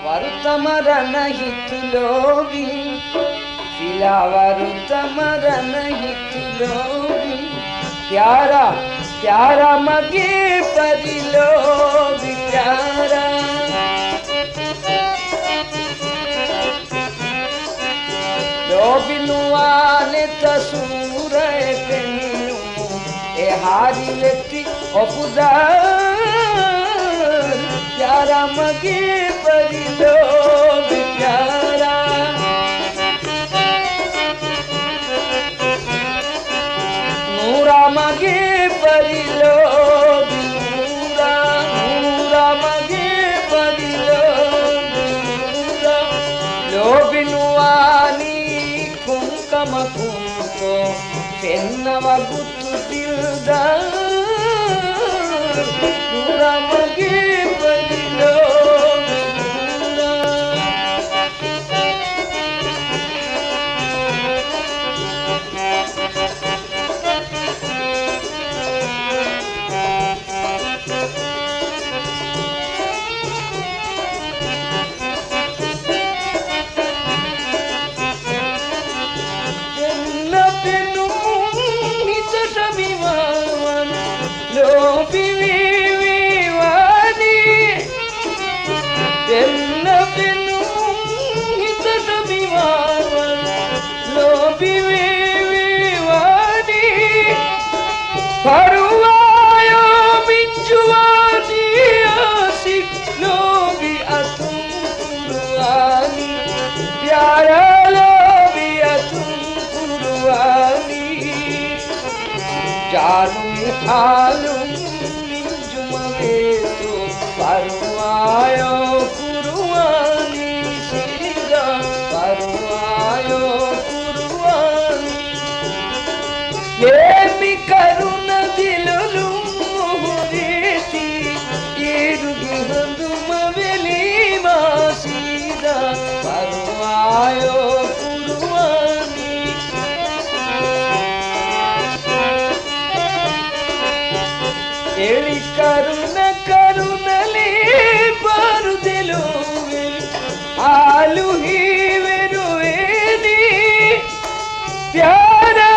वरुतमरन हितुलोगी शिला वरुतमरन हितुलोगी प्यारा प्यारा मगे परिलोगी प्यारा लोबिनुआने तसूर पेनु ए हारी लेती ओपुदार प्यारा मगे परिलोगी प्यारा नूरा मगे परिलोगी नूरा नूरा मगे परिलोगी नूरा लोबिनुआनी कुंकम कुंको पेन्नव गुत्तु तिल्दा नूरा मगे परिलोगी Paruayo minjuani asik lobi atum kuruani pyara lobi atum kuruani janum halum minjumavetu paruayo kuruani sida paruayo kuruani yemi karuna Paruayo kuruani Eli karuna karunale parudeluve Alu hiveru edi Pyara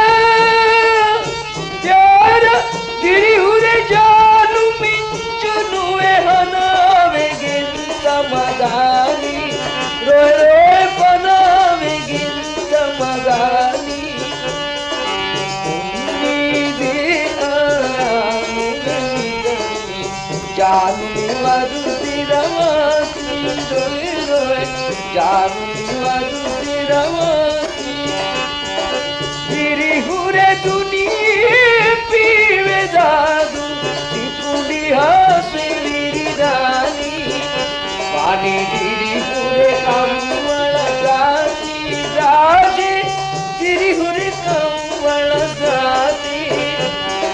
Pyara diri hure janu minchunu ehanave genta madani Roy roy panave ginta magani ummide aanugani janu varudiravati roy roy janu varudiravati diri hure duniye pive dadu tipudi hase viridani pani diri hure kamala gati raje diri hure kamala gati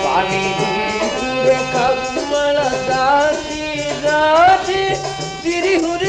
pani diri hure kamala gati raje diri hure